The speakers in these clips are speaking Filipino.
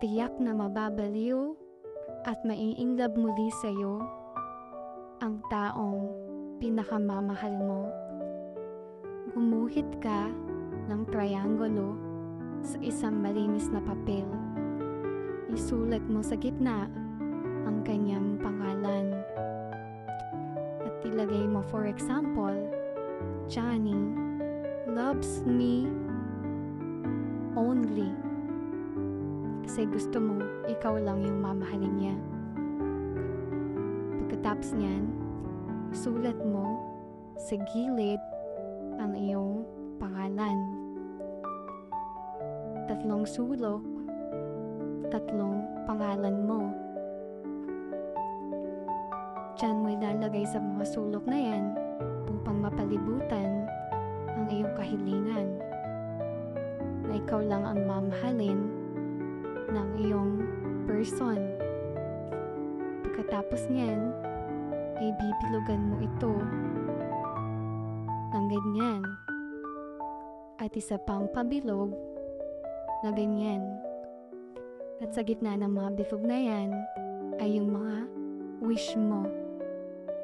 tiyak na mababaliw at maiinlove muli sa'yo ang taong pinakamamahal mo. Gumuhit ka ng triangulo sa isang malinis na papel. Isulat mo sa gitna ang kanyang pangalan. At ilagay mo, for example, Johnny loves me only. Kasi gusto mo, ikaw lang yung mamahalin niya. Pagkatapos niyan, isulat mo sa gilid ang iyong pangalan. 3 sulok, 3 pangalan mo. Diyan mo ilalagay sa mga sulok na yan upang mapalibutan ang iyong kahilingan na ikaw lang ang mamahalin ng iyong person. Pagkatapos niyan, ay bibilugan mo ito ng ganyan. At isa pang pabilog na ganyan. At sa gitna ng mga bilog na yan ay yung mga wish mo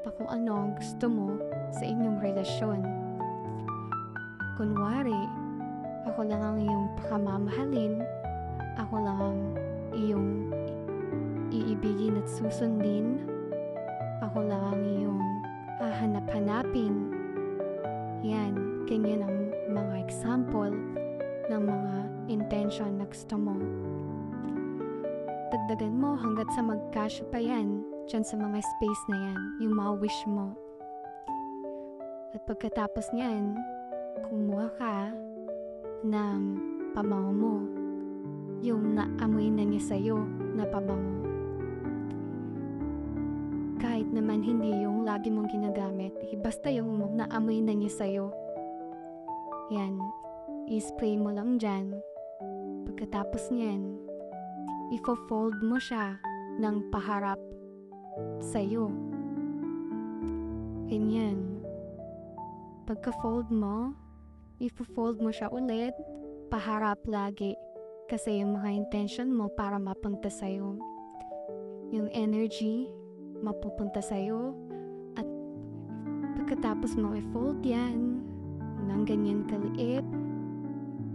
na kung ano ang gusto mo sa inyong relasyon. Kunwari, ako lang ang iyong pakamamahalin, ako lang ang iyong iibigin at susundin, ako lang ang iyong hahanap-hanapin. Yan, ganyan ang mga example ng mga intention na gusto mo. Dagdagan mo hanggat sa magkasya pa yan dyan sa mga space na yan, yung mga wish mo. At pagkatapos niyan, kumuha ka ng pabango mo, yung naamoy na niya sa'yo na pabango. Kahit naman hindi yung lagi mong ginagamit, basta yung naamoy na niya sa'yo. Yan, i-spray mo lang dyan. Pagkatapos niyan, ifo-fold mo siya ng paharap sa'yo. Ganyan. Pagka-fold mo, ifo-fold mo siya ulit, paharap lagi. Kasi yung mga intention mo para mapunta sa'yo. Yung energy, mapupunta sa'yo. At pagkatapos mo i-fold yan, ng ganyan kaliit,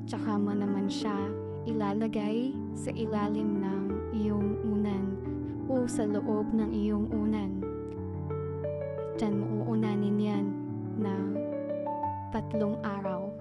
tsaka mo naman siya ilalagay sa ilalim ng iyong unan o sa loob ng iyong unan. Diyan mo uunanin yan na 3 araw.